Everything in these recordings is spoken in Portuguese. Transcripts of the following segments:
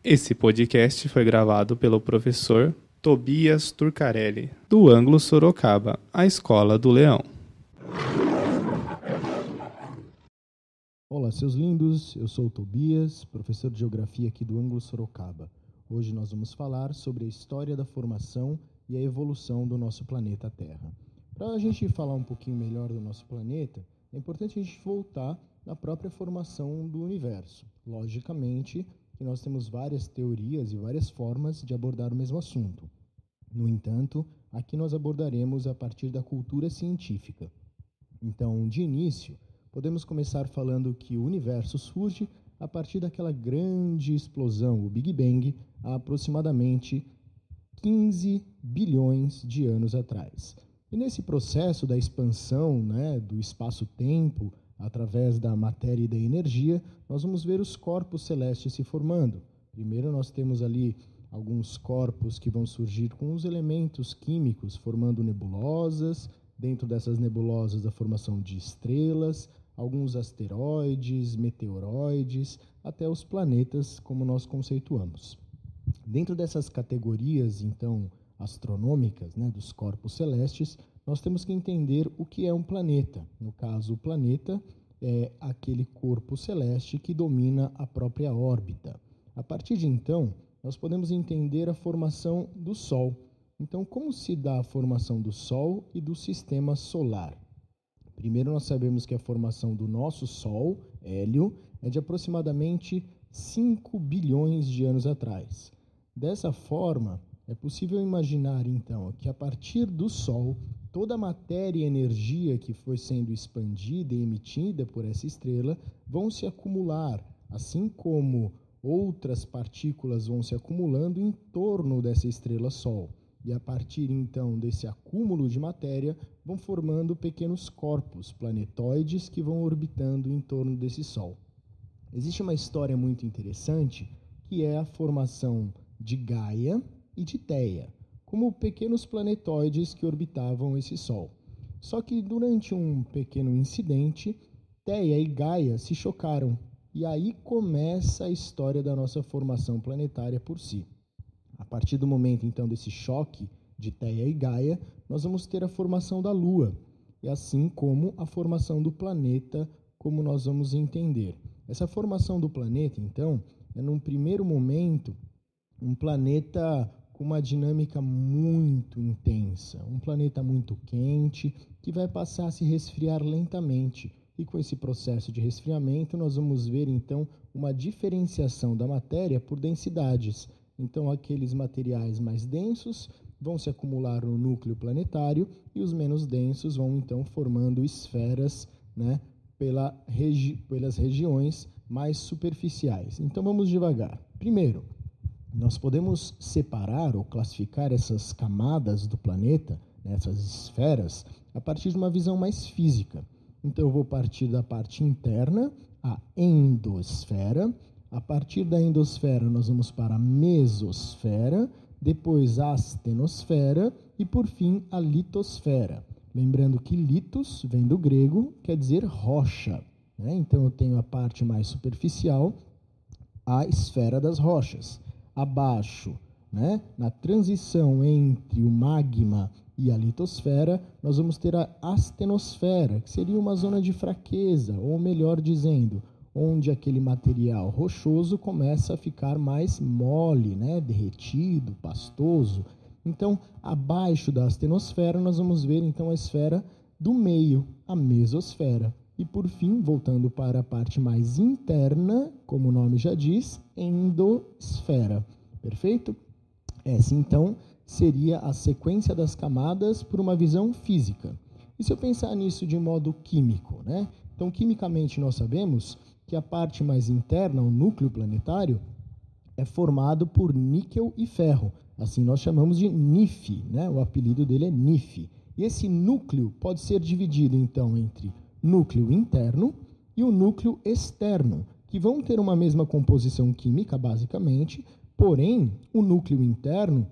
Esse podcast foi gravado pelo professor Tobias Turcarelli, do Ângulo Sorocaba, a Escola do Leão. Olá, seus lindos, eu sou o Tobias, professor de Geografia aqui do Ângulo Sorocaba. Hoje nós vamos falar sobre a história da formação e a evolução do nosso planeta Terra. Para a gente falar um pouquinho melhor do nosso planeta, é importante a gente voltar na própria formação do universo. Logicamente que nós temos várias teorias e várias formas de abordar o mesmo assunto. No entanto, aqui nós abordaremos a partir da cultura científica. Então, de início, podemos começar falando que o universo surge a partir daquela grande explosão, o Big Bang, há aproximadamente 15 bilhões de anos atrás. E nesse processo da expansão, do espaço-tempo, através da matéria e da energia, nós vamos ver os corpos celestes se formando. Primeiro nós temos ali alguns corpos que vão surgir com os elementos químicos, formando nebulosas, dentro dessas nebulosas a formação de estrelas, alguns asteroides, meteoroides, até os planetas, como nós conceituamos. Dentro dessas categorias, então, astronômicas, dos corpos celestes, nós temos que entender o que é um planeta. No caso, o planeta é aquele corpo celeste que domina a própria órbita. A partir de então, nós podemos entender a formação do Sol. Então, como se dá a formação do Sol e do Sistema Solar? Primeiro, nós sabemos que a formação do nosso Sol, Hélio, é de aproximadamente 5 bilhões de anos atrás. Dessa forma, é possível imaginar, então, que a partir do Sol, toda a matéria e energia que foi sendo expandida e emitida por essa estrela vão se acumular, assim como outras partículas vão se acumulando em torno dessa estrela-Sol. E a partir, então, desse acúmulo de matéria, vão formando pequenos corpos planetoides que vão orbitando em torno desse Sol. Existe uma história muito interessante, que é a formação de Gaia e de Theia, como pequenos planetoides que orbitavam esse Sol. Só que durante um pequeno incidente, Theia e Gaia se chocaram, e aí começa a história da nossa formação planetária por si. A partir do momento, então, desse choque de Theia e Gaia, nós vamos ter a formação da Lua, e assim como a formação do planeta, como nós vamos entender. Essa formação do planeta, então, é num primeiro momento um planeta com uma dinâmica muito intensa, um planeta muito quente, que vai passar a se resfriar lentamente. E com esse processo de resfriamento, nós vamos ver, então, uma diferenciação da matéria por densidades. Então, aqueles materiais mais densos vão se acumular no núcleo planetário e os menos densos vão, então, formando esferas, pelas regiões mais superficiais. Então, vamos devagar. Primeiro, nós podemos separar ou classificar essas camadas do planeta, essas esferas, a partir de uma visão mais física. Então, eu vou partir da parte interna, a endosfera. A partir da endosfera, nós vamos para a mesosfera, depois a astenosfera e, por fim, a litosfera. Lembrando que litos vem do grego, quer dizer rocha. Então, eu tenho a parte mais superficial, a esfera das rochas. Abaixo, na transição entre o magma e a litosfera, nós vamos ter a astenosfera, que seria uma zona de fraqueza, ou melhor dizendo, onde aquele material rochoso começa a ficar mais mole, derretido, pastoso. Então, abaixo da astenosfera, nós vamos ver então a esfera do meio, a mesosfera. E, por fim, voltando para a parte mais interna, como o nome já diz, endosfera. Perfeito? Essa, então, seria a sequência das camadas por uma visão física. E se eu pensar nisso de modo químico, Então, quimicamente, nós sabemos que a parte mais interna, o núcleo planetário, é formado por níquel e ferro. Assim, nós chamamos de NiF, O apelido dele é NiF. E esse núcleo pode ser dividido, então, entre núcleo interno e o núcleo externo, que vão ter uma mesma composição química, basicamente, porém, o núcleo interno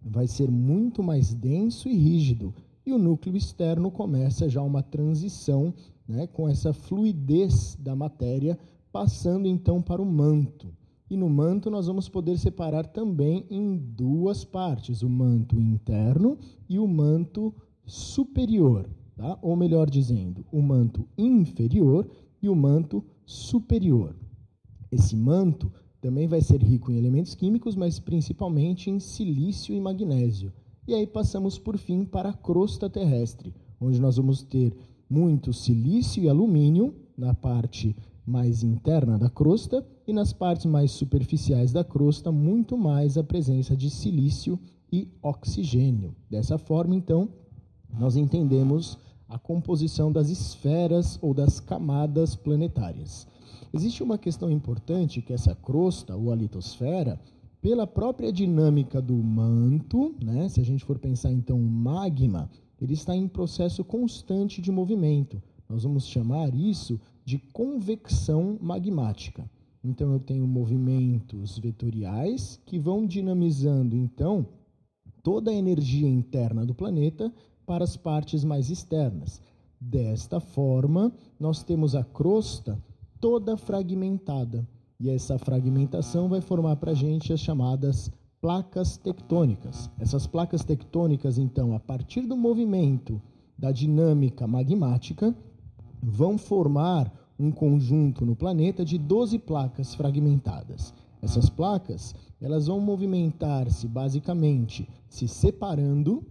vai ser muito mais denso e rígido, e o núcleo externo começa já uma transição, com essa fluidez da matéria, passando então para o manto. E no manto nós vamos poder separar também em duas partes, o manto interno e o manto superior, tá? Ou melhor dizendo, o manto inferior e o manto superior. Esse manto também vai ser rico em elementos químicos, mas principalmente em silício e magnésio. E aí passamos, por fim, para a crosta terrestre, onde nós vamos ter muito silício e alumínio na parte mais interna da crosta e nas partes mais superficiais da crosta, muito mais a presença de silício e oxigênio. Dessa forma, então, nós entendemos a composição das esferas ou das camadas planetárias. Existe uma questão importante que essa crosta, ou a litosfera, pela própria dinâmica do manto, né, se a gente for pensar então o magma, ele está em processo constante de movimento. Nós vamos chamar isso de convecção magmática. Então eu tenho movimentos vetoriais que vão dinamizando então toda a energia interna do planeta para as partes mais externas. Desta forma, nós temos a crosta toda fragmentada. E essa fragmentação vai formar para a gente as chamadas placas tectônicas. Essas placas tectônicas, então, a partir do movimento da dinâmica magmática, vão formar um conjunto no planeta de 12 placas fragmentadas. Essas placas, elas vão movimentar-se basicamente se separando,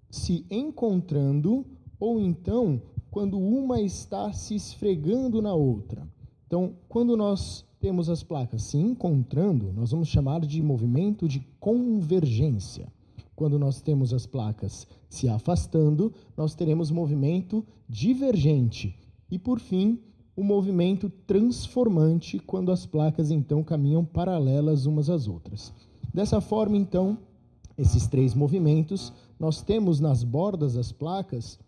se encontrando, ou então quando uma está se esfregando na outra. Então, quando nós temos as placas se encontrando, nós vamos chamar de movimento de convergência. Quando nós temos as placas se afastando, nós teremos movimento divergente. E, por fim, o movimento transformante, quando as placas, então, caminham paralelas umas às outras. Dessa forma, então, esses três movimentos, nós temos nas bordas das placas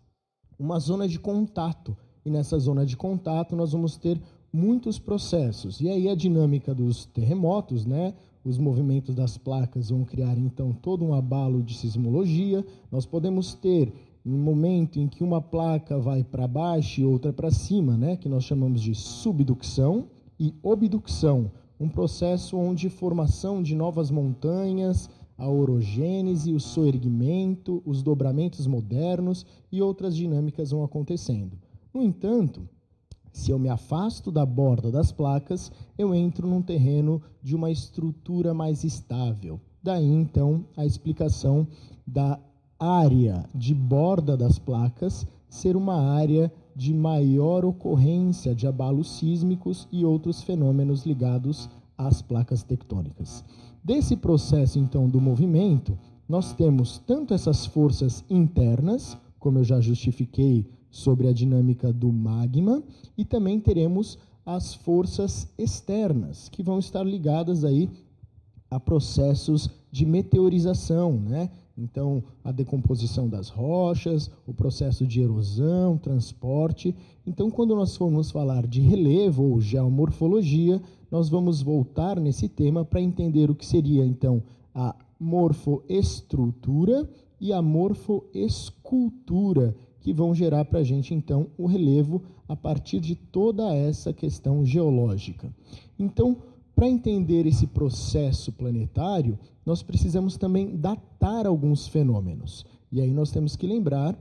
uma zona de contato. E nessa zona de contato nós vamos ter muitos processos. E aí a dinâmica dos terremotos, né? Os movimentos das placas vão criar, então, todo um abalo de sismologia. Nós podemos ter um momento em que uma placa vai para baixo e outra para cima, né? Que nós chamamos de subducção e obducção. Um processo onde formação de novas montanhas, a orogênese, o soerguimento, os dobramentos modernos e outras dinâmicas vão acontecendo. No entanto, se eu me afasto da borda das placas, eu entro num terreno de uma estrutura mais estável. Daí, então, a explicação da área de borda das placas ser uma área de maior ocorrência de abalos sísmicos e outros fenômenos ligados às placas tectônicas. Desse processo, então, do movimento, nós temos tanto essas forças internas, como eu já justifiquei sobre a dinâmica do magma, e também teremos as forças externas, que vão estar ligadas aí a processos de meteorização, né? Então, a decomposição das rochas, o processo de erosão, transporte. Então, quando nós formos falar de relevo ou geomorfologia, nós vamos voltar nesse tema para entender o que seria, então, a morfoestrutura e a morfoescultura, que vão gerar para a gente, então, o relevo a partir de toda essa questão geológica. Então, para entender esse processo planetário, nós precisamos também datar alguns fenômenos. E aí nós temos que lembrar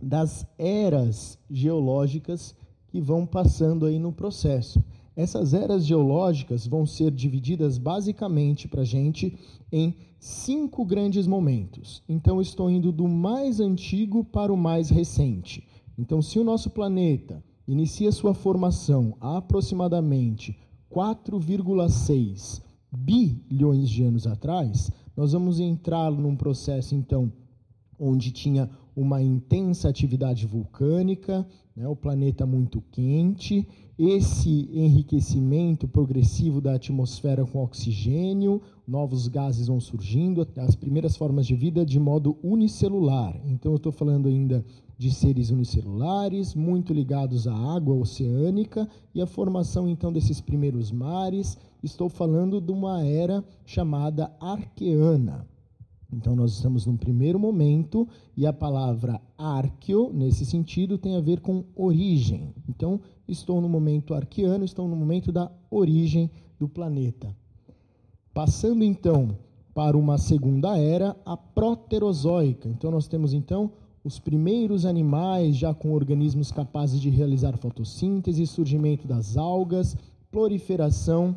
das eras geológicas que vão passando aí no processo. Essas eras geológicas vão ser divididas basicamente para a gente em 5 grandes momentos. Então, eu estou indo do mais antigo para o mais recente. Então, se o nosso planeta inicia sua formação há aproximadamente 4,6 bilhões de anos atrás, nós vamos entrar num processo, então, onde tinha uma intensa atividade vulcânica, né, o planeta muito quente, esse enriquecimento progressivo da atmosfera com oxigênio, novos gases vão surgindo, as primeiras formas de vida de modo unicelular. Então, eu estou falando ainda de seres unicelulares, muito ligados à água oceânica e a formação, então, desses primeiros mares. Estou falando de uma era chamada Arqueana. Então, nós estamos num primeiro momento e a palavra arqueo, nesse sentido, tem a ver com origem. Então, estou no momento arqueano, estou no momento da origem do planeta. Passando então para uma segunda era, a proterozoica. Então nós temos então os primeiros animais já com organismos capazes de realizar fotossíntese, surgimento das algas, proliferação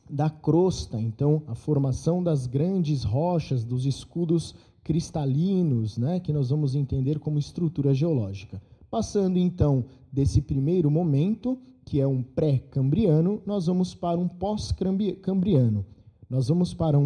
da crosta, então a formação das grandes rochas, dos escudos cristalinos, né, que nós vamos entender como estrutura geológica. Passando então desse primeiro momento, que é um pré-cambriano, nós vamos para um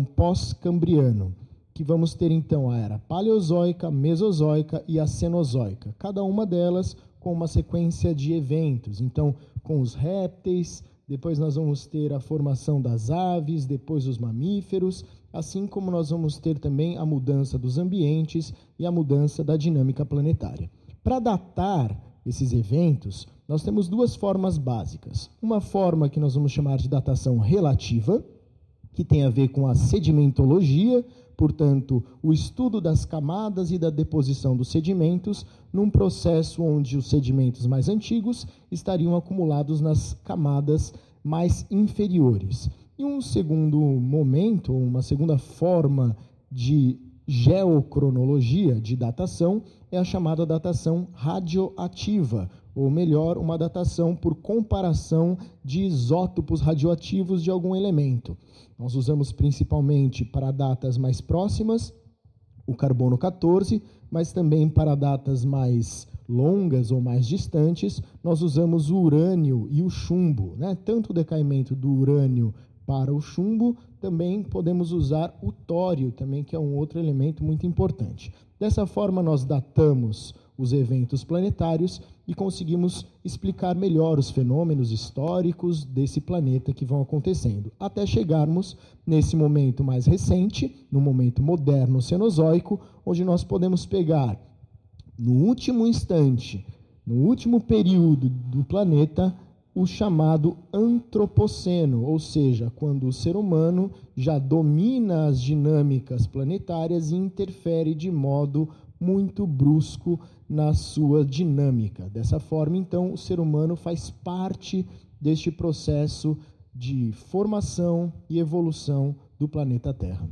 pós-cambriano. Que vamos ter então a era paleozoica, mesozoica e a cenozoica, cada uma delas com uma sequência de eventos. Então, com os répteis, depois nós vamos ter a formação das aves, depois os mamíferos, assim como nós vamos ter também a mudança dos ambientes e a mudança da dinâmica planetária. Para datar esses eventos, nós temos duas formas básicas. Uma forma que nós vamos chamar de datação relativa, que tem a ver com a sedimentologia, portanto, o estudo das camadas e da deposição dos sedimentos, num processo onde os sedimentos mais antigos estariam acumulados nas camadas mais inferiores. E um segundo momento, uma segunda forma de geocronologia, de datação, é a chamada datação radioativa, ou melhor, uma datação por comparação de isótopos radioativos de algum elemento. Nós usamos principalmente para datas mais próximas o carbono 14, mas também para datas mais longas ou mais distantes, nós usamos o urânio e o chumbo, né? Tanto o decaimento do urânio para o chumbo, também podemos usar o tório, também, que é um outro elemento muito importante. Dessa forma, nós datamos os eventos planetários e conseguimos explicar melhor os fenômenos históricos desse planeta que vão acontecendo, até chegarmos nesse momento mais recente, no momento moderno cenozoico, onde nós podemos pegar, no último instante, no último período do planeta, o chamado antropoceno, ou seja, quando o ser humano já domina as dinâmicas planetárias e interfere de modo muito brusco na sua dinâmica. Dessa forma, então, o ser humano faz parte deste processo de formação e evolução do planeta Terra.